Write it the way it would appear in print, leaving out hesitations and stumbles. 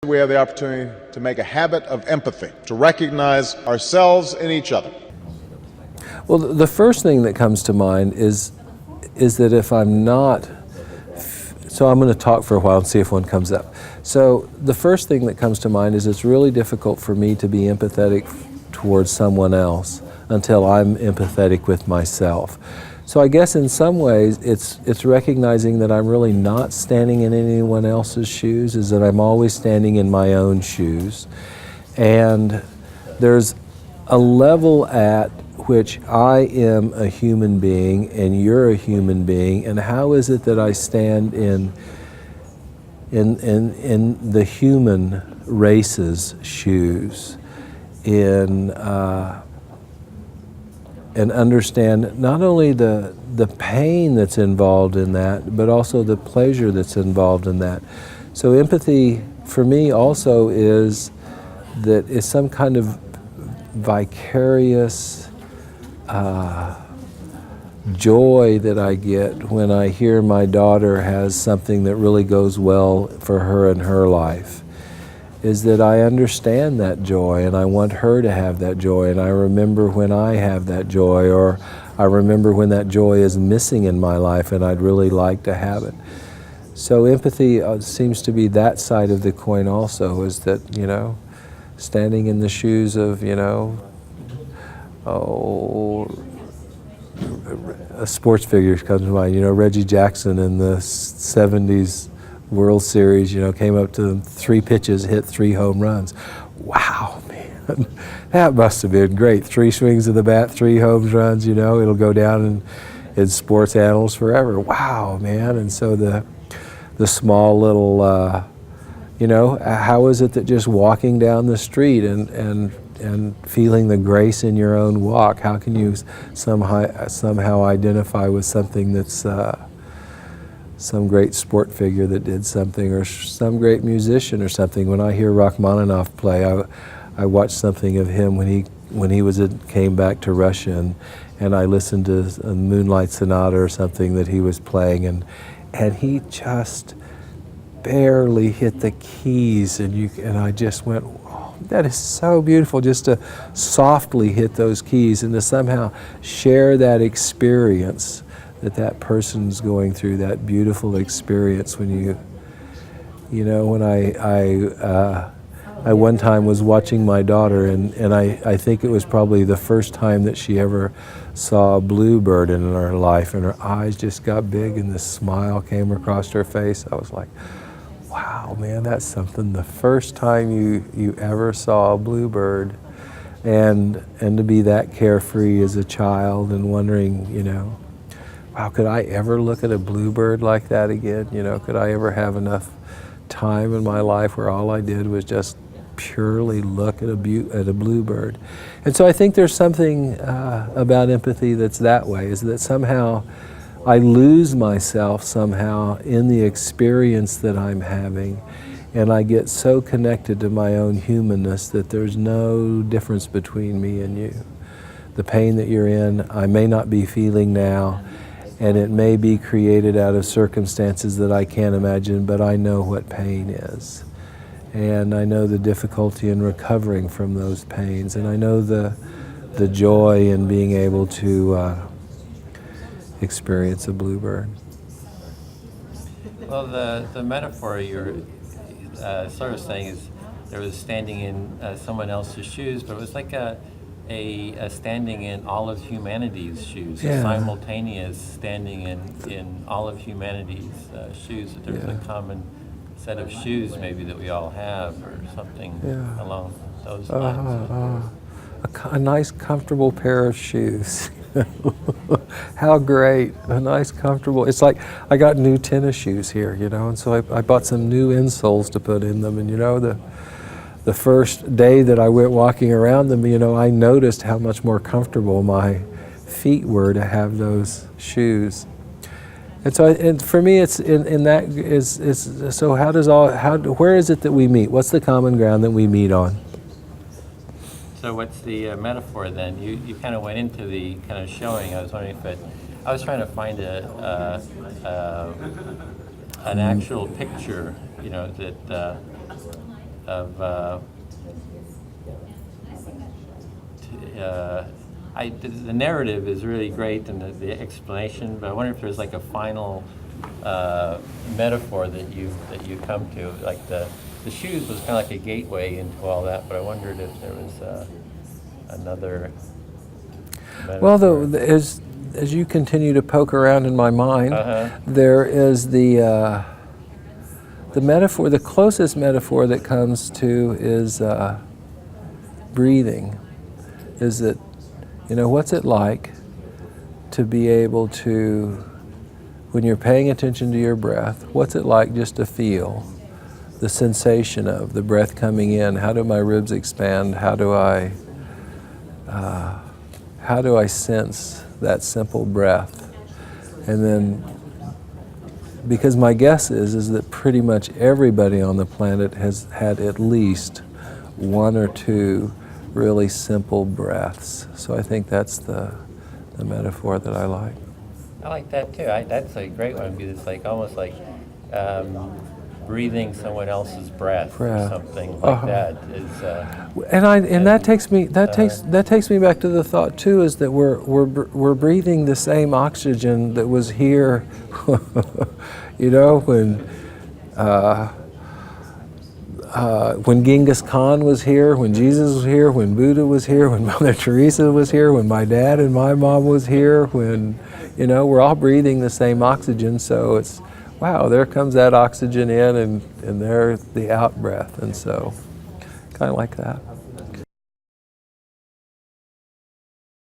We have the opportunity to make a habit of empathy, to recognize ourselves in each other. Well, the first thing that comes to mind is that if I'm not, so I'm going to talk for a while and see if one comes up. So the first thing that comes to mind is it's really difficult for me to be empathetic towards someone else until I'm empathetic with myself. So I guess in some ways it's recognizing that I'm really not standing in anyone else's shoes, is that I'm always standing in my own shoes. And there's a level at which I am a human being and you're a human being, and how is it that I stand in the human race's shoes, and understand not only the pain that's involved in that, but also the pleasure that's involved in that. So empathy for me also is that it's some kind of vicarious joy that I get when I hear my daughter has something that really goes well for her in her life, is that I understand that joy and I want her to have that joy, and I remember when I have that joy, or I remember when that joy is missing in my life and I'd really like to have it. So empathy seems to be that side of the coin also, is that, standing in the shoes of, a sports figure comes to mind, Reggie Jackson in the 70s World Series, came up to 3 pitches, hit 3 home runs. Wow, man, that must have been great. 3 swings of the bat, 3 home runs, it'll go down in sports annals forever. Wow, man. And so the small little, how is it that just walking down the street and feeling the grace in your own walk, how can you somehow identify with something that's some great sport figure that did something, or some great musician or something? When I hear Rachmaninoff play, I watched something of him when he came back to Russia, and I listened to a Moonlight Sonata or something that he was playing, and he just barely hit the keys, and I just went, oh, that is so beautiful, just to softly hit those keys and to somehow share that experience that person's going through, that beautiful experience when when I one time was watching my daughter, and I think it was probably the first time that she ever saw a bluebird in her life, and her eyes just got big and this smile came across her face. I was like, wow, man, that's something. The first time you ever saw a bluebird, and to be that carefree as a child and wondering, wow, could I ever look at a bluebird like that again? Could I ever have enough time in my life where all I did was just purely look at a bluebird? And so I think there's something about empathy that's that way, is that somehow I lose myself somehow in the experience that I'm having, and I get so connected to my own humanness that there's no difference between me and you. The pain that you're in, I may not be feeling now, and it may be created out of circumstances that I can't imagine, but I know what pain is. And I know the difficulty in recovering from those pains, and I know the joy in being able to experience a bluebird. Well, the metaphor you're sort of saying is there was standing in someone else's shoes, but it was like a standing in all of humanity's shoes, Yeah. a simultaneous standing in all of humanity's shoes. That there's a common set of shoes maybe that we all have, or something along those lines. A nice comfortable pair of shoes. How great, a nice comfortable, it's like I got new tennis shoes here, and so I bought some new insoles to put in them, and the first day that I went walking around them, I noticed how much more comfortable my feet were to have those shoes. And so, and for me, it's in that is so. Where is it that we meet? What's the common ground that we meet on? So what's the metaphor then? You kind of went into the kind of showing. I was wondering if I was trying to find an actual picture, that of the narrative is really great and the explanation, but I wonder if there's like a final metaphor that you come to. Like the shoes was kind of like a gateway into all that, but I wondered if there was another metaphor. Well, as you continue to poke around in my mind, there is the metaphor. The closest metaphor that comes to is breathing. Is that, what's it like to be able to, when you're paying attention to your breath, what's it like just to feel the sensation of the breath coming in? How do my ribs expand? How do I sense that simple breath? And then, because my guess is that pretty much everybody on the planet has had at least one or two really simple breaths. So I think that's the metaphor that I like. I like that too. That's a great one, because it's like almost like breathing someone else's breath or something like that. And that takes me back to the thought too, is that we're breathing the same oxygen that was here, when Genghis Khan was here, when Jesus was here, when Buddha was here, when Mother Teresa was here, when my dad and my mom was here, when, we're all breathing the same oxygen. So it's, wow, there comes that oxygen in, and there's the out breath. And so, kind of like that.